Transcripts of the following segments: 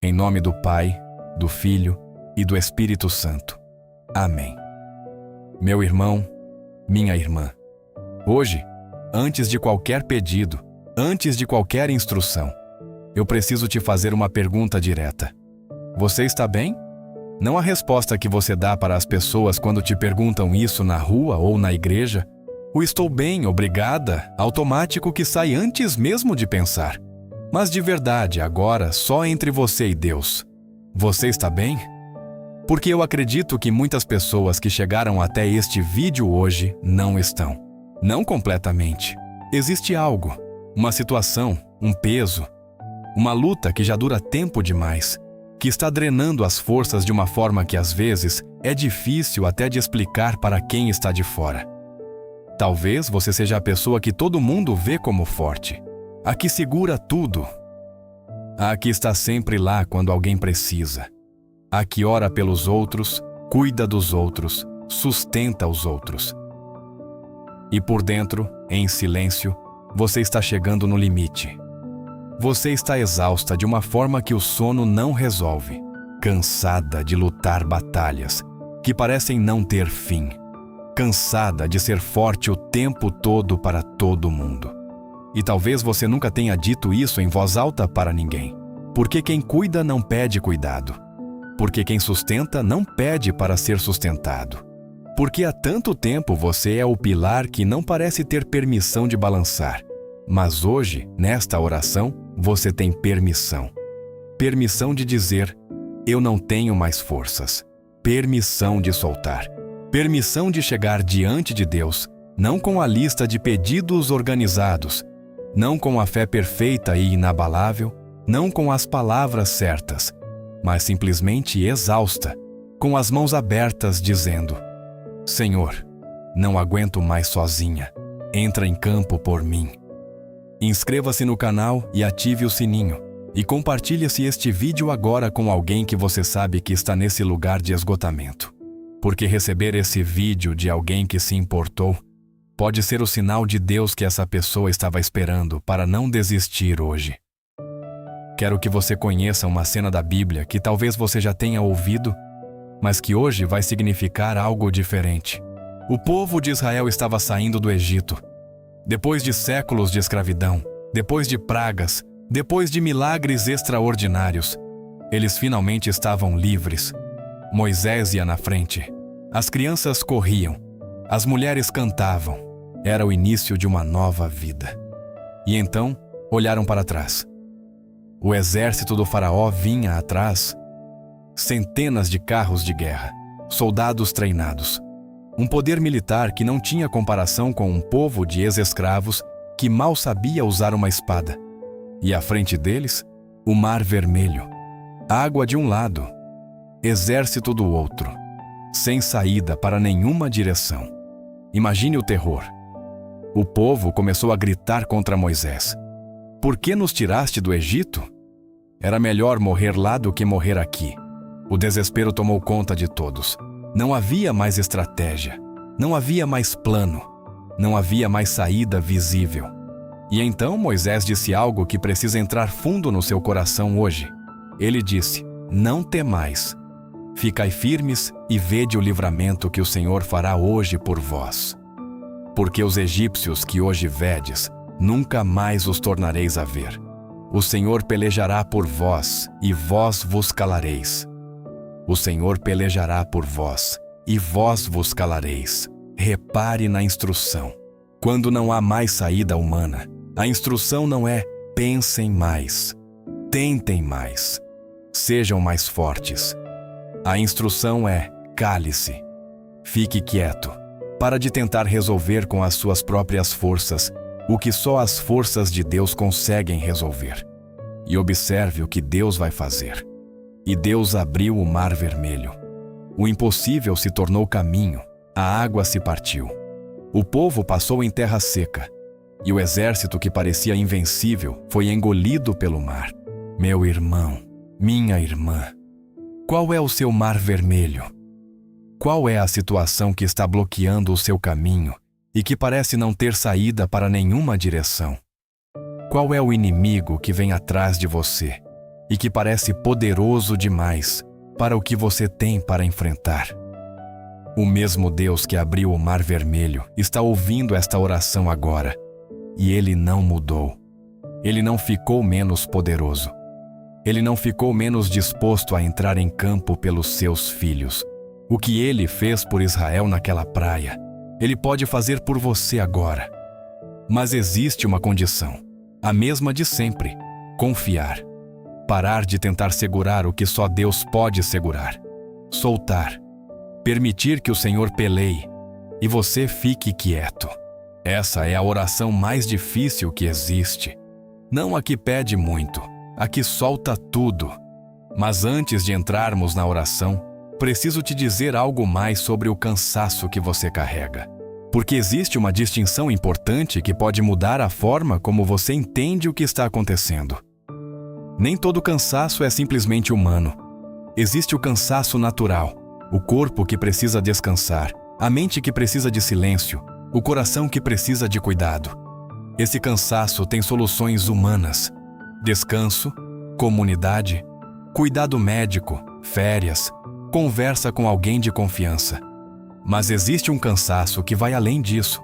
Em nome do Pai, do Filho e do Espírito Santo. Amém. Meu irmão, minha irmã, hoje, antes de qualquer pedido, antes de qualquer instrução, eu preciso te fazer uma pergunta direta. Você está bem? Não a resposta que você dá para as pessoas quando te perguntam isso na rua ou na igreja. O estou bem, obrigada, automático que sai antes mesmo de pensar. Mas de verdade, agora, só entre você e Deus. Você está bem? Porque eu acredito que muitas pessoas que chegaram até este vídeo hoje não estão. Não completamente. Existe algo, uma situação, um peso, uma luta que já dura tempo demais, que está drenando as forças de uma forma que às vezes é difícil até de explicar para quem está de fora. Talvez você seja a pessoa que todo mundo vê como forte, a que segura tudo, a que está sempre lá quando alguém precisa, a que ora pelos outros, cuida dos outros, sustenta os outros. E por dentro, em silêncio, você está chegando no limite. Você está exausta de uma forma que o sono não resolve, cansada de lutar batalhas que parecem não ter fim, cansada de ser forte o tempo todo para todo mundo. E talvez você nunca tenha dito isso em voz alta para ninguém, porque quem cuida não pede cuidado, porque quem sustenta não pede para ser sustentado, porque há tanto tempo você é o pilar que não parece ter permissão de balançar. Mas hoje, nesta oração, você tem permissão. Permissão de dizer, eu não tenho mais forças. Permissão de soltar. Permissão de chegar diante de Deus, não com a lista de pedidos organizados, não com a fé perfeita e inabalável, não com as palavras certas, mas simplesmente exausta, com as mãos abertas dizendo, Senhor, não aguento mais sozinha, entra em campo por mim. Inscreva-se no canal e ative o sininho. E compartilhe-se este vídeo agora com alguém que você sabe que está nesse lugar de esgotamento. Porque receber esse vídeo de alguém que se importou pode ser o sinal de Deus que essa pessoa estava esperando para não desistir hoje. Quero que você conheça uma cena da Bíblia que talvez você já tenha ouvido, mas que hoje vai significar algo diferente. O povo de Israel estava saindo do Egito. Depois de séculos de escravidão, depois de pragas, depois de milagres extraordinários, eles finalmente estavam livres. Moisés ia na frente. As crianças corriam. As mulheres cantavam. Era o início de uma nova vida. E então, olharam para trás. O exército do faraó vinha atrás. Centenas de carros de guerra, soldados treinados. Um poder militar que não tinha comparação com um povo de ex-escravos que mal sabia usar uma espada. E à frente deles, o Mar Vermelho. Água de um lado, exército do outro, sem saída para nenhuma direção. Imagine o terror. O povo começou a gritar contra Moisés. Por que nos tiraste do Egito? Era melhor morrer lá do que morrer aqui. O desespero tomou conta de todos. Não havia mais estratégia, não havia mais plano, não havia mais saída visível. E então Moisés disse algo que precisa entrar fundo no seu coração hoje. Ele disse, não temais, ficai firmes e vede o livramento que o Senhor fará hoje por vós. Porque os egípcios que hoje vedes, nunca mais os tornareis a ver. O Senhor pelejará por vós e vós vos calareis. O Senhor pelejará por vós, e vós vos calareis. Repare na instrução. Quando não há mais saída humana, a instrução não é pensem mais, tentem mais, sejam mais fortes. A instrução é cale-se, fique quieto, para de tentar resolver com as suas próprias forças o que só as forças de Deus conseguem resolver. E observe o que Deus vai fazer. E Deus abriu o Mar Vermelho. O impossível se tornou caminho, a água se partiu. O povo passou em terra seca, e o exército que parecia invencível foi engolido pelo mar. Meu irmão, minha irmã, qual é o seu Mar Vermelho? Qual é a situação que está bloqueando o seu caminho e que parece não ter saída para nenhuma direção? Qual é o inimigo que vem atrás de você, e que parece poderoso demais para o que você tem para enfrentar. O mesmo Deus que abriu o Mar Vermelho está ouvindo esta oração agora, e Ele não mudou. Ele não ficou menos poderoso. Ele não ficou menos disposto a entrar em campo pelos seus filhos. O que Ele fez por Israel naquela praia, Ele pode fazer por você agora. Mas existe uma condição, a mesma de sempre: confiar. Parar de tentar segurar o que só Deus pode segurar. Soltar. Permitir que o Senhor peleie e você fique quieto. Essa é a oração mais difícil que existe. Não a que pede muito, a que solta tudo. Mas antes de entrarmos na oração, preciso te dizer algo mais sobre o cansaço que você carrega. Porque existe uma distinção importante que pode mudar a forma como você entende o que está acontecendo. Nem todo cansaço é simplesmente humano. Existe o cansaço natural, o corpo que precisa descansar, a mente que precisa de silêncio, o coração que precisa de cuidado. Esse cansaço tem soluções humanas: descanso, comunidade, cuidado médico, férias, conversa com alguém de confiança. Mas existe um cansaço que vai além disso.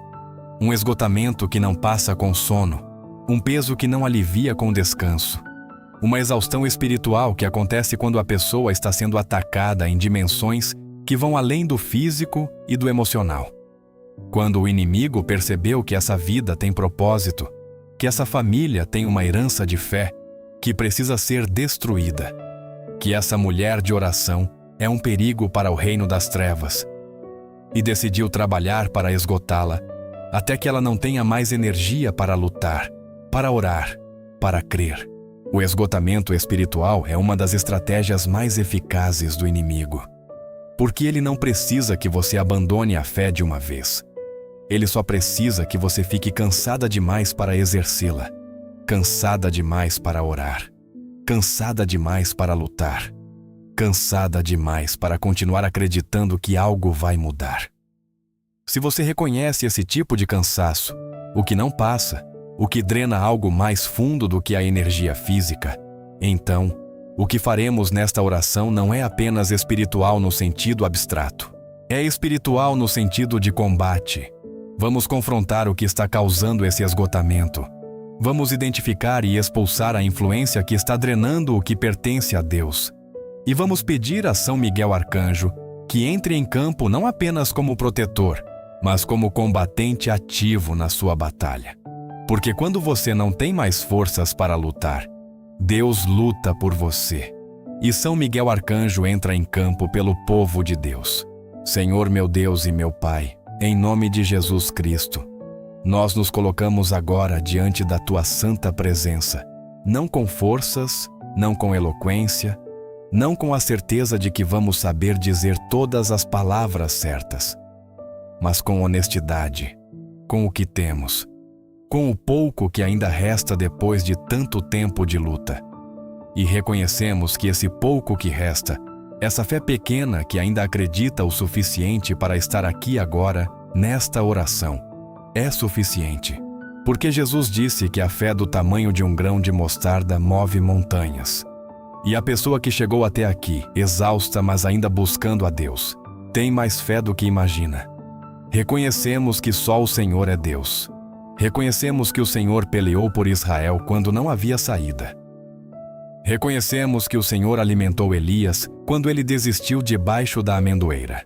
Um esgotamento que não passa com sono, um peso que não alivia com descanso. Uma exaustão espiritual que acontece quando a pessoa está sendo atacada em dimensões que vão além do físico e do emocional. Quando o inimigo percebeu que essa vida tem propósito, que essa família tem uma herança de fé que precisa ser destruída, que essa mulher de oração é um perigo para o reino das trevas, e decidiu trabalhar para esgotá-la, até que ela não tenha mais energia para lutar, para orar, para crer. O esgotamento espiritual é uma das estratégias mais eficazes do inimigo. Porque ele não precisa que você abandone a fé de uma vez. Ele só precisa que você fique cansada demais para exercê-la, cansada demais para orar, cansada demais para lutar, cansada demais para continuar acreditando que algo vai mudar. Se você reconhece esse tipo de cansaço, o que não passa, o que drena algo mais fundo do que a energia física, então, o que faremos nesta oração não é apenas espiritual no sentido abstrato. É espiritual no sentido de combate. Vamos confrontar o que está causando esse esgotamento. Vamos identificar e expulsar a influência que está drenando o que pertence a Deus. E vamos pedir a São Miguel Arcanjo que entre em campo não apenas como protetor, mas como combatente ativo na sua batalha. Porque quando você não tem mais forças para lutar, Deus luta por você. E São Miguel Arcanjo entra em campo pelo povo de Deus. Senhor meu Deus e meu Pai, em nome de Jesus Cristo, nós nos colocamos agora diante da Tua santa presença, não com forças, não com eloquência, não com a certeza de que vamos saber dizer todas as palavras certas, mas com honestidade, com o que temos, com o pouco que ainda resta depois de tanto tempo de luta. E reconhecemos que esse pouco que resta, essa fé pequena que ainda acredita o suficiente para estar aqui agora, nesta oração, é suficiente. Porque Jesus disse que a fé do tamanho de um grão de mostarda move montanhas. E a pessoa que chegou até aqui, exausta mas ainda buscando a Deus, tem mais fé do que imagina. Reconhecemos que só o Senhor é Deus. Reconhecemos que o Senhor peleou por Israel quando não havia saída. Reconhecemos que o Senhor alimentou Elias quando ele desistiu debaixo da amendoeira.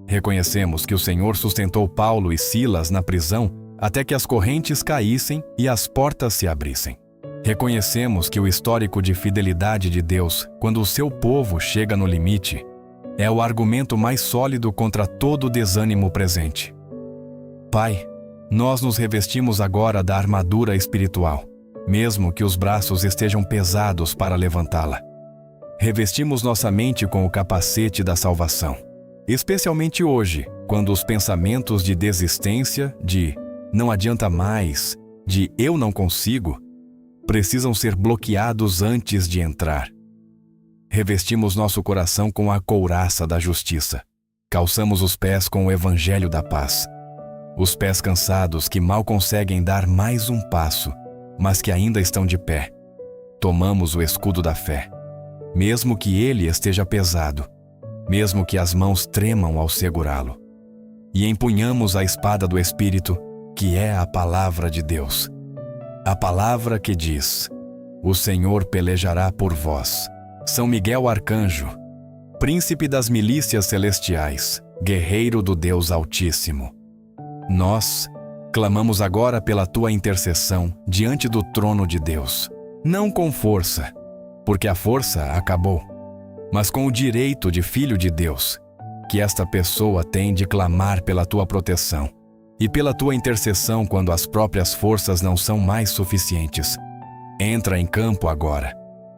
Reconhecemos que o Senhor sustentou Paulo e Silas na prisão até que as correntes caíssem e as portas se abrissem. Reconhecemos que o histórico de fidelidade de Deus, quando o seu povo chega no limite, é o argumento mais sólido contra todo o desânimo presente. Pai, nós nos revestimos agora da armadura espiritual, mesmo que os braços estejam pesados para levantá-la. Revestimos nossa mente com o capacete da salvação, especialmente hoje, quando os pensamentos de desistência, de não adianta mais, de eu não consigo, precisam ser bloqueados antes de entrar. Revestimos nosso coração com a couraça da justiça. Calçamos os pés com o evangelho da paz. Os pés cansados que mal conseguem dar mais um passo, mas que ainda estão de pé. tomamos o escudo da fé, mesmo que ele esteja pesado, mesmo que as mãos tremam ao segurá-lo, e empunhamos a espada do Espírito, que é a palavra de Deus. A palavra que diz: o Senhor pelejará por vós. São Miguel Arcanjo, príncipe das milícias celestiais, guerreiro do Deus Altíssimo. Nós clamamos agora pela tua intercessão diante do trono de Deus, não com força, porque a força acabou, mas com o direito de filho de Deus, que esta pessoa tem de clamar pela tua proteção e pela tua intercessão quando as próprias forças não são mais suficientes. Entra em campo agora,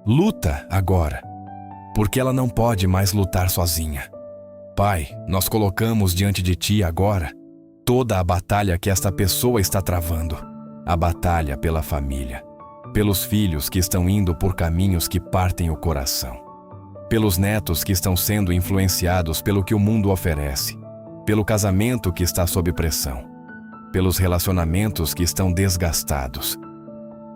luta agora, porque ela não pode mais lutar sozinha. Pai, nós colocamos diante de ti agora toda a batalha que esta pessoa está travando, a batalha pela família, pelos filhos que estão indo por caminhos que partem o coração, pelos netos que estão sendo influenciados pelo que o mundo oferece, pelo casamento que está sob pressão, pelos relacionamentos que estão desgastados.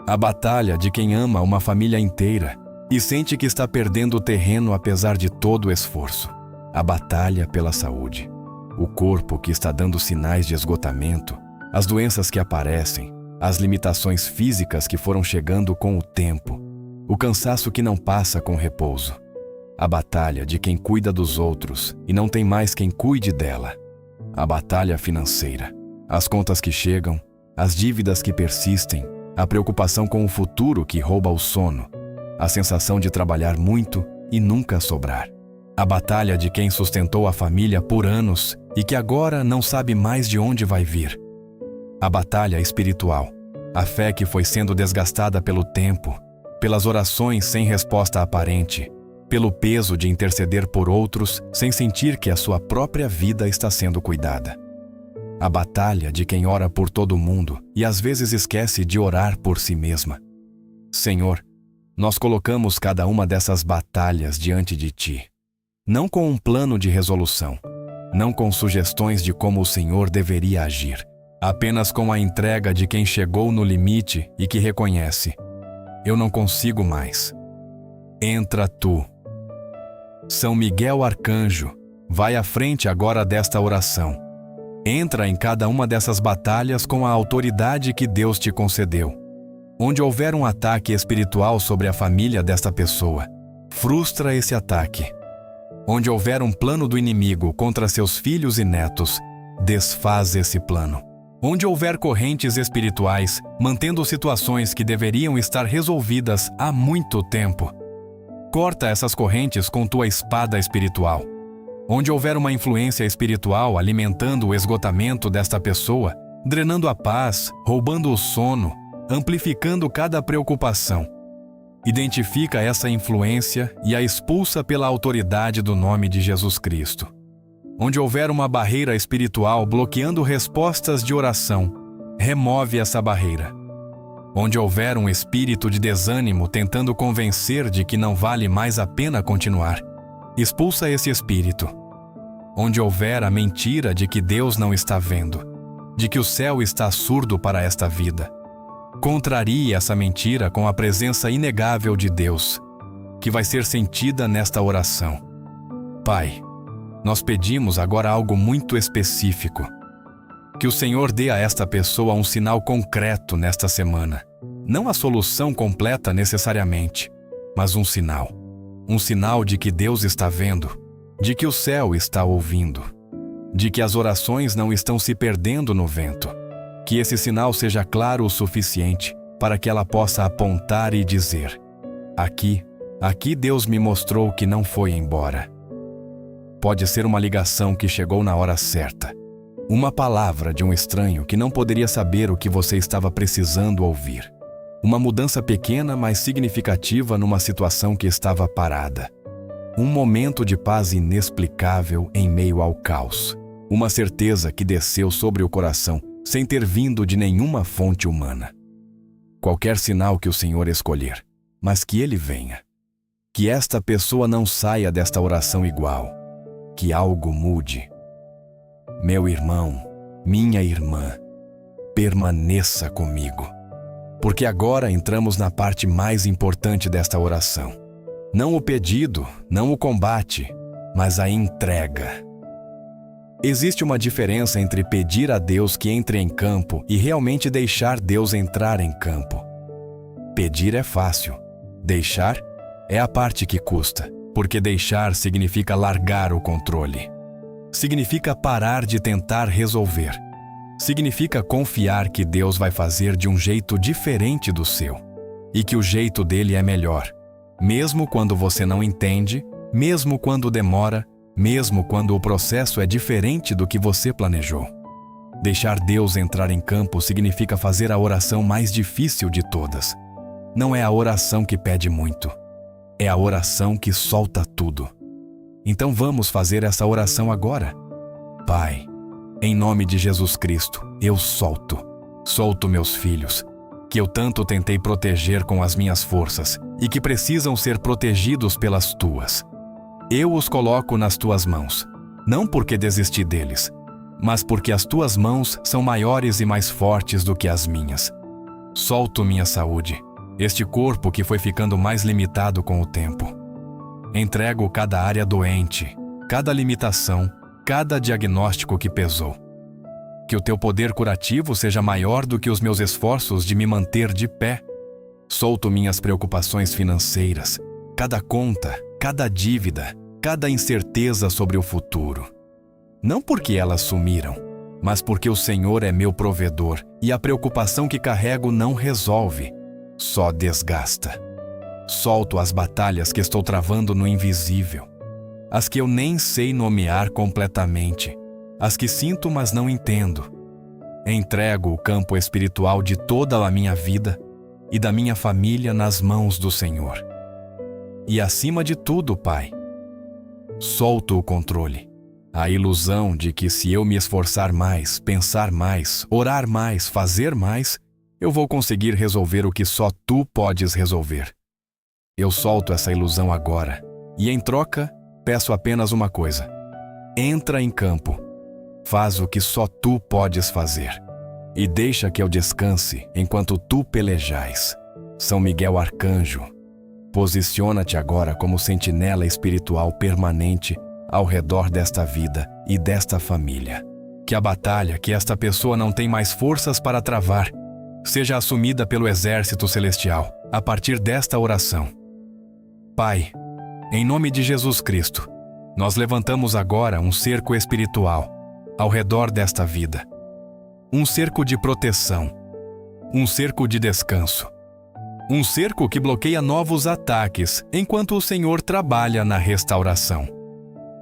A batalha de quem ama uma família inteira e sente que está perdendo o terreno apesar de todo o esforço. A batalha pela saúde, o corpo que está dando sinais de esgotamento, as doenças que aparecem, as limitações físicas que foram chegando com o tempo, o cansaço que não passa com repouso. A batalha de quem cuida dos outros e não tem mais quem cuide dela. A batalha financeira, as contas que chegam, as dívidas que persistem, a preocupação com o futuro que rouba o sono, a sensação de trabalhar muito e nunca sobrar. A batalha de quem sustentou a família por anos e que agora não sabe mais de onde vai vir. A batalha espiritual, a fé que foi sendo desgastada pelo tempo, pelas orações sem resposta aparente, pelo peso de interceder por outros sem sentir que a sua própria vida está sendo cuidada. A batalha de quem ora por todo mundo e às vezes esquece de orar por si mesma. Senhor, nós colocamos cada uma dessas batalhas diante de ti, não com um plano de resolução, não com sugestões de como o Senhor deveria agir, apenas com a entrega de quem chegou no limite e que reconhece: eu não consigo mais. Entra tu. São Miguel Arcanjo, vai à frente agora desta oração. Entra em cada uma dessas batalhas com a autoridade que Deus te concedeu. Onde houver um ataque espiritual sobre a família desta pessoa, frustra esse ataque. Onde houver um plano do inimigo contra seus filhos e netos, desfaz esse plano. Onde houver correntes espirituais mantendo situações que deveriam estar resolvidas há muito tempo, corta essas correntes com tua espada espiritual. Onde houver uma influência espiritual alimentando o esgotamento desta pessoa, drenando a paz, roubando o sono, amplificando cada preocupação, identifica essa influência e a expulsa pela autoridade do nome de Jesus Cristo. Onde houver uma barreira espiritual bloqueando respostas de oração, remove essa barreira. Onde houver um espírito de desânimo tentando convencer de que não vale mais a pena continuar, expulsa esse espírito. Onde houver a mentira de que Deus não está vendo, de que o céu está surdo para esta vida, contrarie essa mentira com a presença inegável de Deus, que vai ser sentida nesta oração. Pai, nós pedimos agora algo muito específico. Que o Senhor dê a esta pessoa um sinal concreto nesta semana. Não a solução completa necessariamente, mas um sinal. Um sinal de que Deus está vendo, de que o céu está ouvindo, de que as orações não estão se perdendo no vento. Que esse sinal seja claro o suficiente para que ela possa apontar e dizer: aqui Deus me mostrou que não foi embora. Pode ser uma ligação que chegou na hora certa. Uma palavra de um estranho que não poderia saber o que você estava precisando ouvir. Uma mudança pequena, mas significativa numa situação que estava parada. Um momento de paz inexplicável em meio ao caos. Uma certeza que desceu sobre o coração sem ter vindo de nenhuma fonte humana. Qualquer sinal que o Senhor escolher, mas que ele venha. Que esta pessoa não saia desta oração igual. Que algo mude. Meu irmão, minha irmã, permaneça comigo. porque agora entramos na parte mais importante desta oração. Não o pedido, não o combate, mas a entrega. Existe uma diferença entre pedir a Deus que entre em campo e realmente deixar Deus entrar em campo. Pedir é fácil, deixar é a parte que custa, porque deixar significa largar o controle. Significa parar de tentar resolver. Significa confiar que Deus vai fazer de um jeito diferente do seu, e que o jeito dele é melhor, mesmo quando você não entende, mesmo quando demora, mesmo quando o processo é diferente do que você planejou. Deixar Deus entrar em campo significa fazer a oração mais difícil de todas. Não é a oração que pede muito, é a oração que solta tudo. Então vamos fazer essa oração agora. Pai, em nome de Jesus Cristo, eu solto meus filhos, que eu tanto tentei proteger com as minhas forças e que precisam ser protegidos pelas tuas. Eu os coloco nas tuas mãos, não porque desisti deles, mas porque as tuas mãos são maiores e mais fortes do que as minhas. Solto minha saúde, este corpo que foi ficando mais limitado com o tempo. Entrego cada área doente, cada limitação, cada diagnóstico que pesou. Que o teu poder curativo seja maior do que os meus esforços de me manter de pé. Solto minhas preocupações financeiras, cada conta, cada dívida, cada incerteza sobre o futuro. Não porque elas sumiram, mas porque o Senhor é meu provedor e a preocupação que carrego não resolve, só desgasta. Solto as batalhas que estou travando no invisível, as que eu nem sei nomear completamente, as que sinto mas não entendo. Entrego o campo espiritual de toda a minha vida e da minha família nas mãos do Senhor. E acima de tudo, Pai, solto o controle, a ilusão de que se eu me esforçar mais, pensar mais, orar mais, fazer mais, eu vou conseguir resolver o que só Tu podes resolver. Eu solto essa ilusão agora e, em troca, peço apenas uma coisa. Entra em campo, faz o que só Tu podes fazer e deixa que eu descanse enquanto Tu pelejais. São Miguel Arcanjo, posiciona-te agora como sentinela espiritual permanente ao redor desta vida e desta família. Que a batalha que esta pessoa não tem mais forças para travar seja assumida pelo exército celestial a partir desta oração. Pai, em nome de Jesus Cristo, nós levantamos agora um cerco espiritual ao redor desta vida. Um cerco de proteção, um cerco de descanso, um cerco que bloqueia novos ataques enquanto o Senhor trabalha na restauração.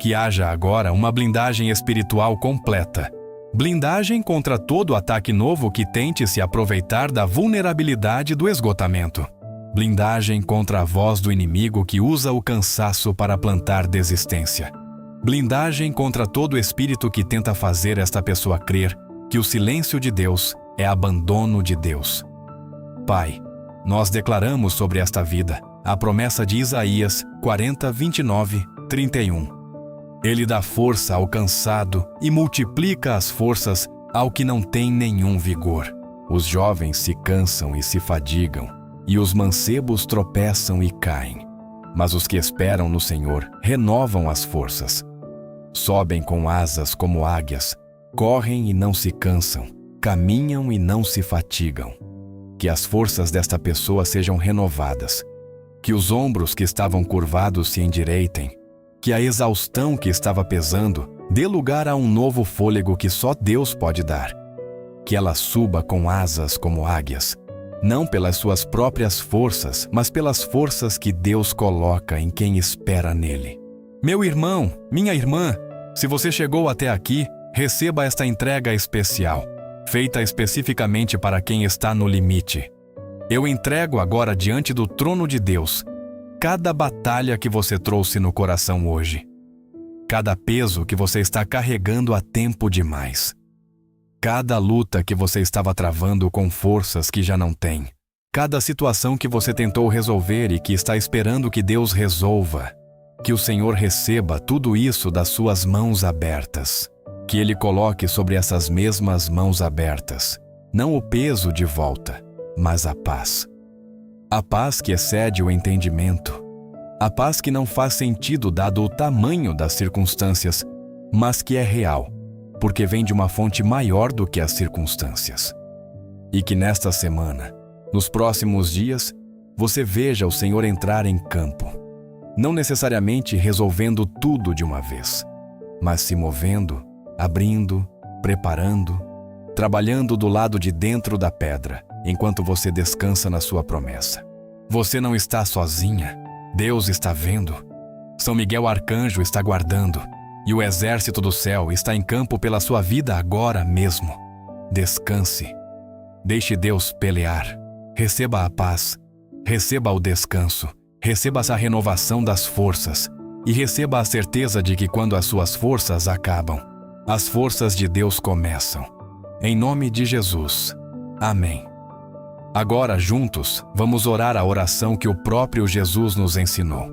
Que haja agora uma blindagem espiritual completa, blindagem contra todo ataque novo que tente se aproveitar da vulnerabilidade do esgotamento. Blindagem contra a voz do inimigo que usa o cansaço para plantar desistência. Blindagem contra todo espírito que tenta fazer esta pessoa crer que o silêncio de Deus é abandono de Deus. Pai, nós declaramos sobre esta vida a promessa de Isaías 40, 29, 31. Ele dá força ao cansado e multiplica as forças ao que não tem nenhum vigor. Os jovens se cansam e se fadigam, e os mancebos tropeçam e caem. Mas os que esperam no Senhor renovam as forças. Sobem com asas como águias, correm e não se cansam, caminham e não se fatigam. Que as forças desta pessoa sejam renovadas. Que os ombros que estavam curvados se endireitem. Que a exaustão que estava pesando dê lugar a um novo fôlego que só Deus pode dar. Que ela suba com asas como águias, não pelas suas próprias forças, mas pelas forças que Deus coloca em quem espera nele. Meu irmão, minha irmã, se você chegou até aqui, receba esta entrega especial, feita especificamente para quem está no limite. Eu entrego agora diante do trono de Deus cada batalha que você trouxe no coração hoje, cada peso que você está carregando há tempo demais, cada luta que você estava travando com forças que já não tem, cada situação que você tentou resolver e que está esperando que Deus resolva. Que o Senhor receba tudo isso das suas mãos abertas. Que Ele coloque sobre essas mesmas mãos abertas, não o peso de volta, mas a paz. A paz que excede o entendimento. A paz que não faz sentido dado o tamanho das circunstâncias, mas que é real, porque vem de uma fonte maior do que as circunstâncias. E que nesta semana, nos próximos dias, você veja o Senhor entrar em campo, não necessariamente resolvendo tudo de uma vez, mas se movendo, abrindo, preparando, trabalhando do lado de dentro da pedra, enquanto você descansa na sua promessa. Você não está sozinha. Deus está vendo. São Miguel Arcanjo está guardando, e o exército do céu está em campo pela sua vida agora mesmo. Descanse. Deixe Deus pelear. Receba a paz. Receba o descanso. Receba essa renovação das forças. E receba a certeza de que quando as suas forças acabam, as forças de Deus começam. Em nome de Jesus. Amém. Agora, juntos, vamos orar a oração que o próprio Jesus nos ensinou.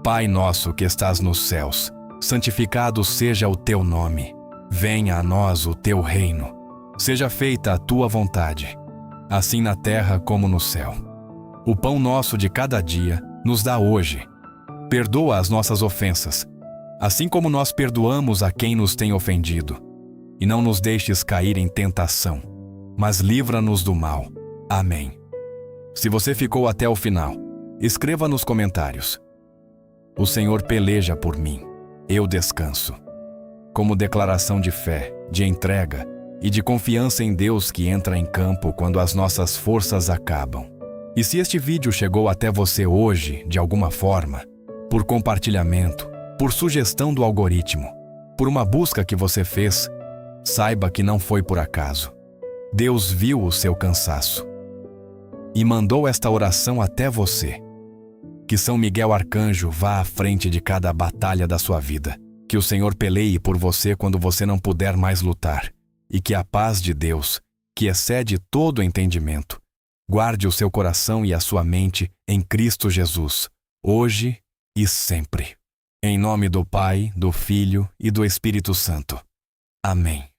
Pai nosso que estás nos céus, santificado seja o teu nome. Venha a nós o teu reino. Seja feita a tua vontade, assim na terra como no céu. O pão nosso de cada dia nos dá hoje. Perdoa as nossas ofensas, assim como nós perdoamos a quem nos tem ofendido. E não nos deixes cair em tentação, mas livra-nos do mal. Amém. Se você ficou até o final, escreva nos comentários: o Senhor peleja por mim, eu descanso. Como declaração de fé, de entrega e de confiança em Deus que entra em campo quando as nossas forças acabam. E se este vídeo chegou até você hoje, de alguma forma, por compartilhamento, por sugestão do algoritmo, por uma busca que você fez, saiba que não foi por acaso. Deus viu o seu cansaço e mandou esta oração até você. Que São Miguel Arcanjo vá à frente de cada batalha da sua vida. Que o Senhor peleie por você quando você não puder mais lutar. E que a paz de Deus, que excede todo entendimento, guarde o seu coração e a sua mente em Cristo Jesus, hoje e sempre. Em nome do Pai, do Filho e do Espírito Santo. Amém.